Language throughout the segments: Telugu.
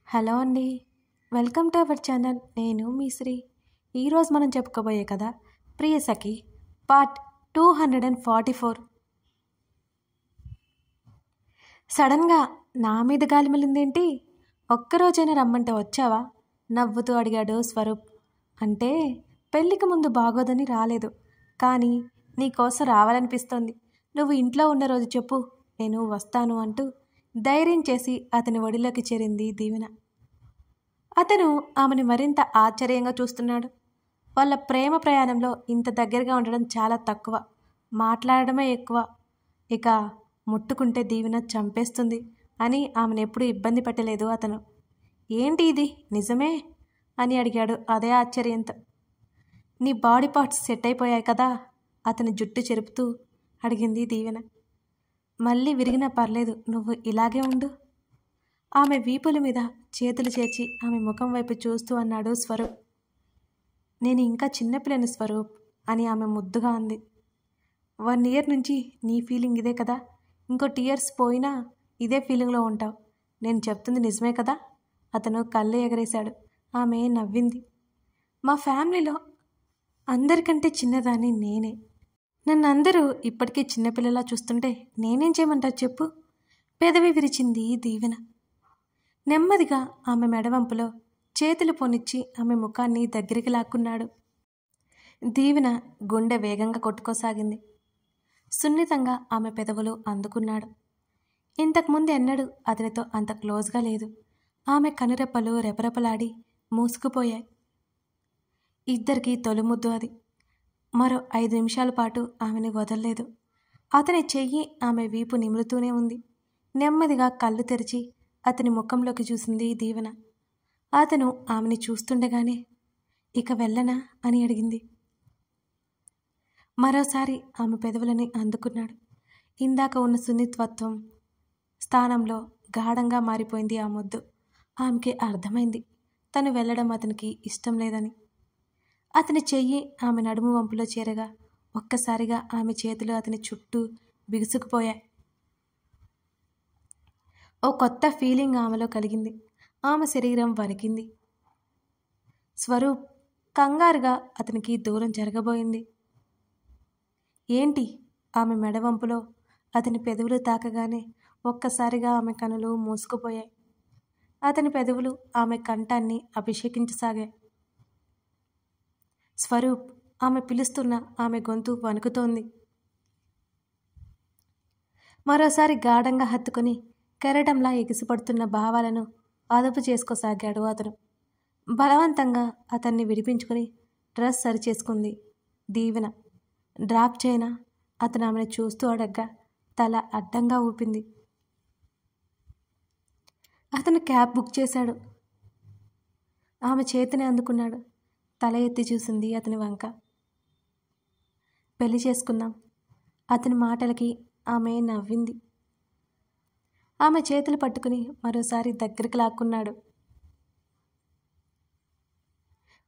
హలో అండి. Welcome to our channel. నేను మీ శ్రీ. ఈరోజు మనం చెప్పుకోబోయే కథ ప్రియసఖి పార్ట్ 244. సడన్గా నా మీద గాలి మళ్ళిందేంటి? ఒక్కరోజైనా రమ్మంటే వచ్చావా? నవ్వుతూ అడిగాడు స్వరూప్. అంటే పెళ్ళికి ముందు బాగోదని రాలేదు, కానీ నీకోసం రావాలనిపిస్తోంది. నువ్వు ఇంట్లో ఉన్న రోజు చెప్పు, నేను వస్తాను అంటూ ధైర్యం చేసి అతని ఒడిలోకి చేరింది దీవెన. అతను ఆమెను మరింత ఆశ్చర్యంగా చూస్తున్నాడు. వాళ్ళ ప్రేమ ప్రయాణంలో ఇంత దగ్గరగా ఉండడం చాలా తక్కువ, మాట్లాడడమే ఎక్కువ. ఇక ముట్టుకుంటే దీవెన చంపేస్తుంది అని ఆమెను ఎప్పుడూ ఇబ్బంది పెట్టలేదు అతను. ఏంటి ఇది నిజమే అని అడిగాడు అదే ఆశ్చర్యంతో. నీ బాడీ పార్ట్స్ సెట్ అయిపోయాయి కదా? అతని జుట్టు చెరుపుతూ అడిగింది దీవెన. మళ్ళీ విరిగినా పర్లేదు, నువ్వు ఇలాగే ఉండు. ఆమె వీపుల మీద చేతులు చేర్చి ఆమె ముఖం వైపు చూస్తూ అన్నాడు స్వరూప్. నేను ఇంకా చిన్నపిల్లని స్వరూప్ అని ఆమె ముద్దుగా అంది. 1 year నుంచి నీ ఫీలింగ్ ఇదే కదా? ఇంకో 2 years పోయినా ఇదే ఫీలింగ్లో ఉంటావు. నేను చెప్తుంది నిజమే కదా? అతను కళ్ళు ఎగరేశాడు. ఆమె నవ్వింది. మా ఫ్యామిలీలో అందరికంటే చిన్నదాన్ని నేనే. నన్ను అందరూ ఇప్పటికీ చిన్నపిల్లలా చూస్తుంటే నేనేం చేయమంటావు చెప్పు? పెదవి విరిచింది దీవెన. నెమ్మదిగా ఆమె మెడవంపులో చేతులు పొనిచ్చి ఆమె ముఖాన్ని దగ్గరికి లాక్కున్నాడు. దీవెన గుండె వేగంగా కొట్టుకోసాగింది. సున్నితంగా ఆమె పెదవులు అందుకున్నాడు. ఇంతకుముందు ఎన్నడూ అతనితో అంత క్లోజ్గా లేదు. ఆమె కనురెప్పలు రెపరెపలాడి మూసుకుపోయాయి. ఇద్దరికీ తొలిముద్దు అది. మరో 5 నిమిషాల పాటు ఆమెని వదల్లేదు. అతని చెయ్యి ఆమె వీపు నిమురుతూనే ఉంది. నెమ్మదిగా కళ్ళు తెరిచి అతని ముఖంలోకి చూసింది దీవెన. అతను ఆమెని చూస్తుండగానే ఇక వెళ్ళనా అని అడిగింది. మరోసారి ఆమె పెదవులని అందుకున్నాడు. ఇందాక ఉన్న సున్నితత్వం స్థానంలో గాఢంగా మారిపోయింది ఆ ముద్దు. ఆమెకి అర్థమైంది తను వెళ్ళడం అతనికి ఇష్టం లేదని. అతని చెయ్యి ఆమె నడుము వంపులో చేరగా ఒక్కసారిగా ఆమె చేతులు అతని చుట్టూ బిగుసుకుపోయాయి. ఓ కొత్త ఫీలింగ్ ఆమెలో కలిగింది. ఆమె శరీరం వణికింది. స్వరూప్ కంగారుగా అతనికి దూరం జరగబోయింది. ఏంటి? ఆమె మెడవంపులో అతని పెదవులు తాకగానే ఒక్కసారిగా ఆమె కనులు మూసుకుపోయాయి. అతని పెదవులు ఆమె కంఠాన్ని అభిషేకించసాగాయి. స్వరూప్ ఆమె పిలుస్తున్న ఆమె గొంతు వణుకుతోంది. మరోసారి గాఢంగా హత్తుకుని కెరటంలా ఎగిసిపడుతున్న భావాలను అదుపు చేసుకోసాగాడు అతను. బలవంతంగా అతన్ని విడిపించుకుని డ్రెస్ సరిచేసుకుంది దీవెన. డ్రాప్ చేయనా? అతను ఆమెను చూస్తూ అడగ్గా తల అడ్డంగా ఊపింది. అతను క్యాబ్ బుక్ చేశాడు. ఆమె చేతిని అందుకున్నాడు. తల ఎత్తి చూసింది అతని వంక. పెళ్లి చేసుకుందాం. అతని మాటలకి ఆమె నవ్వింది. ఆమె చేతులు పట్టుకుని మరోసారి దగ్గరికి లాక్కున్నాడు.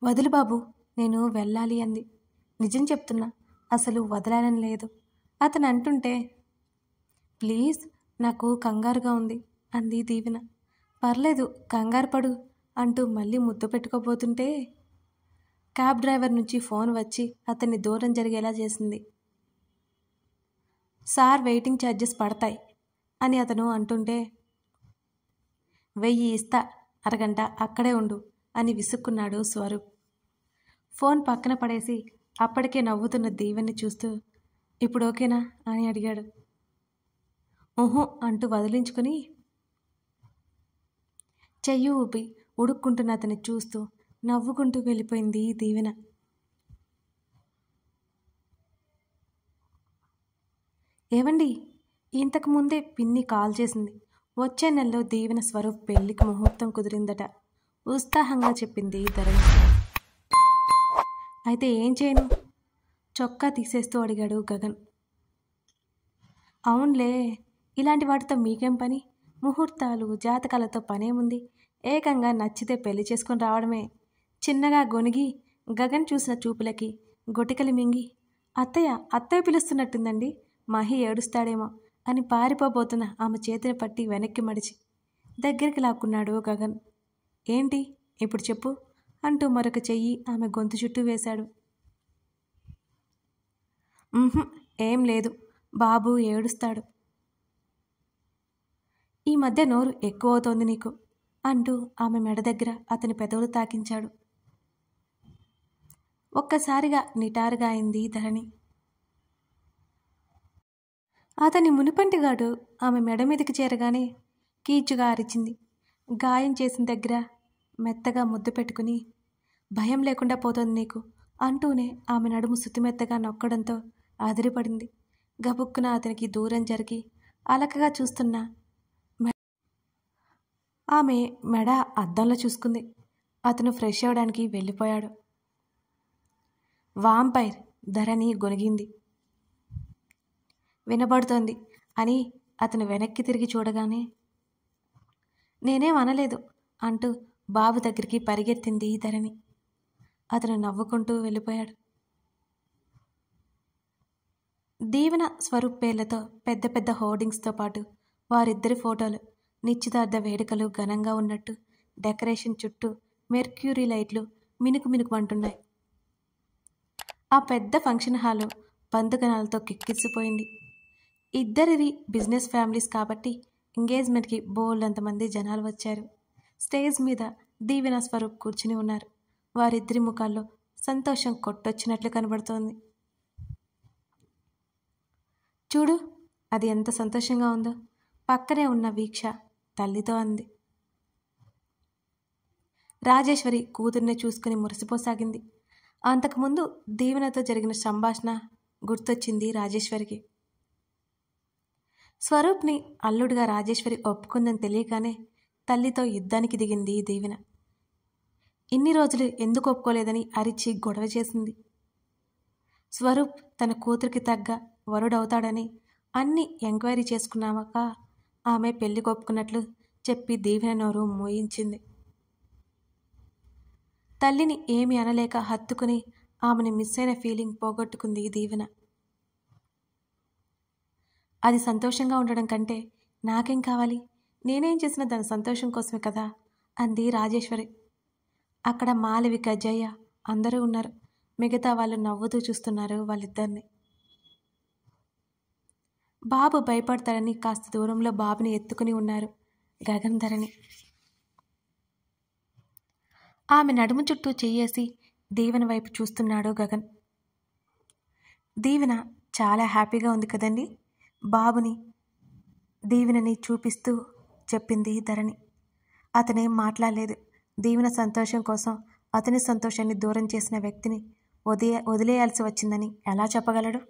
వదులు బాబు, నేను వెళ్ళాలి అంది. నిజం చెప్తున్నా, అసలు వదలాలని లేదు అతను అంటుంటే. ప్లీజ్, నాకు కంగారుగా ఉంది అంది దీవెన. పర్లేదు, కంగారు పడు అంటూ మళ్ళీ ముద్దు పెట్టుకోబోతుంటే క్యాబ్ డ్రైవర్ నుంచి ఫోన్ వచ్చి అతన్ని దూరం జరిగేలా చేసింది. సార్ వెయిటింగ్ ఛార్జెస్ పడతాయి అని అతను అంటుంటే 1000 ఇస్తా, అరగంట అక్కడే ఉండు అని విసుక్కున్నాడు స్వరూప్. ఫోన్ పక్కన పడేసి అప్పటికే నవ్వుతున్న దీవెన్ని చూస్తూ ఇప్పుడు ఓకేనా అని అడిగాడు. ఊహు అంటూ వదిలించుకుని చెయ్యి ఊపి ఉడుక్కుంటున్న అతన్ని చూస్తూ నవ్వుకుంటూ వెళ్ళిపోయింది దీవెన. ఏవండి, ఇంతకు ముందే పిన్ని కాల్ చేసింది. వచ్చే నెలలో దీవెన స్వరూప్ పెళ్లికి ముహూర్తం కుదిరిందట. ఉత్సాహంగా చెప్పింది ధరణి. అయితే ఏం చేయను? చొక్కా తీసేస్తూ అడిగాడు గగన్. అవునులే, ఇలాంటి వాటితో మీకేం పని? ముహూర్తాలు జాతకాలతో పనేముంది? ఏకంగా నచ్చితే పెళ్లి చేసుకుని రావడమే. చిన్నగా గొనిగి గగన్ చూసిన చూపులకి గొటికలి మింగి అత్తయ్య పిలుస్తున్నట్టుందండి, మహి ఏడుస్తాడేమో అని పారిపోబోతున్న ఆమె చేతిని పట్టి వెనక్కి మడిచి దగ్గరికి లాక్కున్నాడు గగన్. ఏంటి ఇప్పుడు చెప్పు అంటూ మరొక చెయ్యి ఆమె గొంతు చుట్టూ వేశాడు. ఏం లేదు, బాబు ఏడుస్తాడు. ఈ మధ్య నోరు ఎక్కువ అవుతోంది నీకు అంటూ ఆమె మెడ దగ్గర అతని పెదవులు తాకించాడు. ఒక్కసారిగా నిటారుగా అయింది ధరణి. అతని మునిపంటిగాడు ఆమె మెడ మీదకి చేరగానే కీచుగా అరిచింది. గాయం చేసిన దగ్గర మెత్తగా ముద్దు పెట్టుకుని, భయం లేకుండా పోతుంది నీకు అంటూనే ఆమె నడుము సుతిమెత్తగా నొక్కడంతో అదిరిపడింది. గబుక్కున అతనికి దూరం జరిగి అలకగా చూస్తున్న ఆమె మెడ అద్దంలో చూసుకుంది. అతను ఫ్రెష్ అవ్వడానికి వెళ్ళిపోయాడు. వాంపైర్ ధరణి గొనిగింది. వినబడుతోంది అని అతను వెనక్కి తిరిగి చూడగానే, నేనేం అనలేదు అంటూ బాబు దగ్గరికి పరిగెత్తింది ధరణి. అతను నవ్వుకుంటూ వెళ్ళిపోయాడు. దీవెన, స్వరూప్ పేర్లతో పెద్ద పెద్ద హోర్డింగ్స్తో పాటు వారిద్దరి ఫోటోలు, నిశ్చితార్థ వేడుకలు ఘనంగా ఉన్నట్టు డెకరేషన్ చుట్టూ మెర్క్యూరీ లైట్లు మినుకు మినుకుమంటున్నాయి. ఆ పెద్ద ఫంక్షన్ హాలు బంధుగణాలతో కిక్కిసిపోయింది. ఇద్దరివి బిజినెస్ ఫ్యామిలీస్ కాబట్టి ఎంగేజ్మెంట్కి బోల్డంతమంది జనాలు వచ్చారు. స్టేజ్ మీద దీవెన, స్వరూప్ కూర్చుని ఉన్నారు. వారిద్దరి ముఖాల్లో సంతోషం కొట్టొచ్చినట్లు కనబడుతోంది. చూడు, అది ఎంత సంతోషంగా ఉందో, పక్కనే ఉన్న వీక్ష తల్లితో అంది. రాజేశ్వరి కూతుర్ని చూసుకుని మురిసిపోసాగింది. అంతకుముందు దీవెనతో జరిగిన సంభాషణ గుర్తొచ్చింది రాజేశ్వరికి. స్వరూప్ని అల్లుడుగా రాజేశ్వరి ఒప్పుకుందని తెలియగానే తల్లితో యుద్ధానికి దిగింది దీవెన. ఇన్ని రోజులు ఎందుకు ఒప్పుకోలేదని అరిచి గొడవ చేసింది. స్వరూప్ తన కూతురికి తగ్గ వరుడవుతాడని అన్ని ఎంక్వైరీ చేసుకున్నాక ఆమె పెళ్లికి ఒప్పుకున్నట్లు చెప్పి దీవెన నోరు మోయించింది. తల్లిని ఏమి అనలేక హత్తుకుని ఆమెని మిస్ అయిన ఫీలింగ్ పోగొట్టుకుంది దీవెన. అది సంతోషంగా ఉండడం కంటే నాకేం కావాలి, నేనేం చేసిన దాని సంతోషం కోసమే కదా అంది రాజేశ్వరి. అక్కడ మాలవిక, జయ అందరూ ఉన్నారు. మిగతా వాళ్ళు నవ్వుతూ చూస్తున్నారు వాళ్ళిద్దరిని. బాబు భయపడతాడని కాస్త దూరంలో బాబుని ఎత్తుకుని ఉన్నారు గగన్, ధరణి. ఆమె నడుము చుట్టూ చెయ్యేసి దీవెన వైపు చూస్తున్నాడు గగన్. దీవెన చాలా హ్యాపీగా ఉంది కదండి, బాబుని దీవెనని చూపిస్తూ చెప్పింది ధరణి. అతనేం మాట్లాడలేదు. దీవెన సంతోషం కోసం అతని సంతోషాన్ని దూరం చేసిన వ్యక్తిని వదిలేయాల్సి వచ్చిందని ఎలా చెప్పగలడు?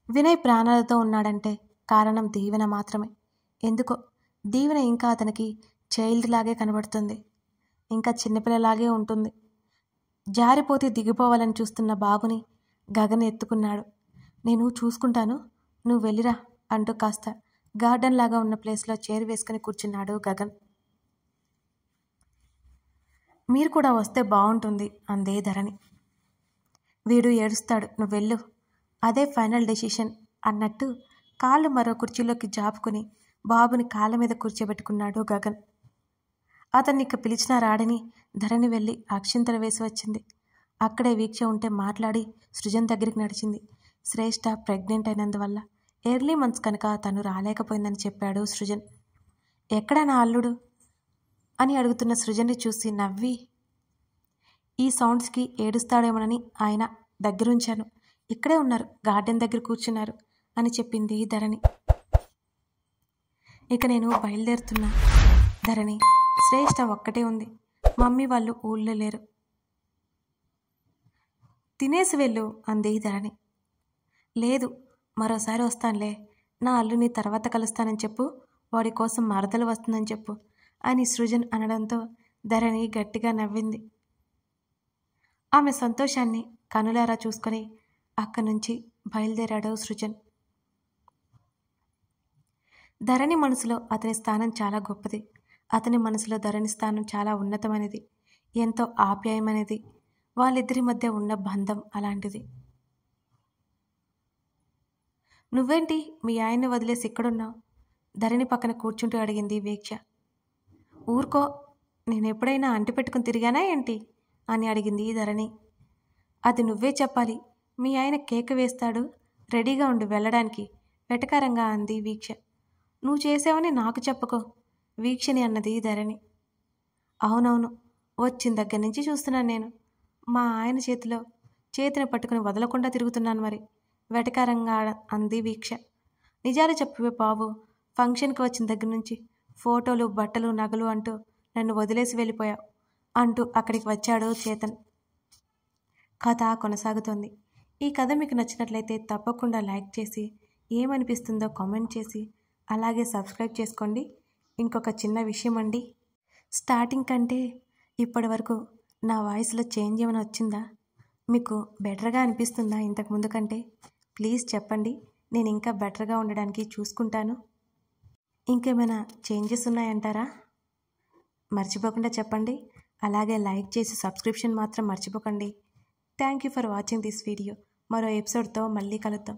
వినయ్ ప్రాణాలతో ఉన్నాడంటే కారణం దీవెన మాత్రమే. ఎందుకో దీవెన ఇంకా అతనికి చైల్డ్ లాగే కనబడుతుంది. ఇంకా చిన్నపిల్లలాగే ఉంటుంది. జారిపోతే దిగిపోవాలని చూస్తున్న బాబుని గగన్ ఎత్తుకున్నాడు. నేను చూసుకుంటాను, నువ్వు వెళ్ళిరా అంటూ కాస్త గార్డెన్ లాగా ఉన్న ప్లేస్లో చైర్ వేసుకుని కూర్చున్నాడు గగన్. మీరు కూడా వస్తే బాగుంటుంది అందే ధరణి. వీడు ఏడుస్తాడు, నువ్వు వెళ్ళు, అదే ఫైనల్ డెసిషన్ అన్నట్టు కాళ్ళు మరో కుర్చీలోకి జాపుకుని బాబుని కాళ్ళ మీద కూర్చోబెట్టుకున్నాడు గగన్. అతన్ని ఇక పిలిచినా రాడని ధరణి వెళ్ళి అక్షింతలు వేసి వచ్చింది. అక్కడే వీక్ష ఉంటే మాట్లాడి సృజన్ దగ్గరికి నడిచింది. శ్రేష్ఠ ప్రెగ్నెంట్ అయినందువల్ల ఎర్లీ మంత్స్ కనుక తను రాలేకపోయిందని చెప్పాడు సృజన్. ఎక్కడా నా అల్లుడు అని అడుగుతున్న సృజన్ని చూసి నవ్వి, ఈ సౌండ్స్కి ఏడుస్తాడేమోనని ఆయన దగ్గరుంచాను, ఇక్కడే ఉన్నారు, గార్డెన్ దగ్గర కూర్చున్నారు అని చెప్పింది ధరణి. ఇక నేను బయలుదేరుతున్నా ధరణి, శ్రేష్ఠ ఒక్కటే ఉంది, మమ్మీ వాళ్ళు ఊళ్ళో లేరు, తినేసి వెళ్ళు అంది ధరణి. లేదు, మరోసారి వస్తానులే, నా అల్లుని తర్వాత కలుస్తానని చెప్పు, వాడి కోసం మరదలు వస్తుందని చెప్పు అని సృజన్ అనడంతో ధరణి గట్టిగా నవ్వింది. ఆమె సంతోషాన్ని కనులారా చూసుకొని అక్కడి నుంచి బయలుదేరాడు సృజన్. ధరణి మనసులో అతని స్థానం చాలా గొప్పది. అతని మనసులో ధరణి స్థానం చాలా ఉన్నతమైనది, ఎంతో ఆప్యాయమైనది. వాళ్ళిద్దరి మధ్య ఉన్న బంధం అలాంటిది. నువ్వేంటి మీ ఆయన్ని వదిలేసి ఇక్కడున్నావు? ధరణి పక్కన కూర్చుంటూ అడిగింది వీక్ష. ఊరుకో, నేను ఎప్పుడైనా అంటి పెట్టుకుని తిరిగానా ఏంటి అని అడిగింది ధరణి. అది నువ్వే చెప్పాలి. మీ ఆయన కేక వేస్తాడు, రెడీగా ఉండి వెళ్ళడానికి వెటకారంగా అంది వీక్ష. నువ్వు చేసావని నాకు చెప్పుకో వీక్షని అన్నది ధరణి. అవునవును, వచ్చిన దగ్గర నుంచి చూస్తున్నాను నేను. మా ఆయన చేతిని పట్టుకుని వదలకుండా తిరుగుతున్నాను మరి వెటకారంగా అంది వీక్ష. నిజాలు చెప్పవే బాబు, ఫంక్షన్కి వచ్చిన దగ్గర నుంచి ఫోటోలు, బట్టలు, నగలు అంటూ నన్ను వదిలేసి వెళ్ళిపోయావు అంటూ అక్కడికి వచ్చాడు చేతన్. కథ కొనసాగుతోంది. ఈ కథ మీకు నచ్చినట్లయితే తప్పకుండా లైక్ చేసి ఏమనిపిస్తుందో కామెంట్ చేసి అలాగే సబ్స్క్రైబ్ చేసుకోండి. ఇంకొక చిన్న విషయం అండి, స్టార్టింగ్ కంటే ఇప్పటి వరకు నా వాయిస్లో చేంజ్ ఏమైనా వచ్చిందా? మీకు బెటర్గా అనిపిస్తుందా ఇంతకుముందు కంటే? ప్లీజ్ చెప్పండి, నేను ఇంకా బెటర్గా ఉండడానికి చూసుకుంటాను. ఇంకేమైనా చేంజెస్ ఉన్నాయంటారా? మర్చిపోకుండా చెప్పండి. అలాగే లైక్ చేసి సబ్స్క్రిప్షన్ మాత్రం మర్చిపోకండి. Thank you for watching this video. మరో ఎపిసోడ్తో మళ్ళీ కలుద్దాం.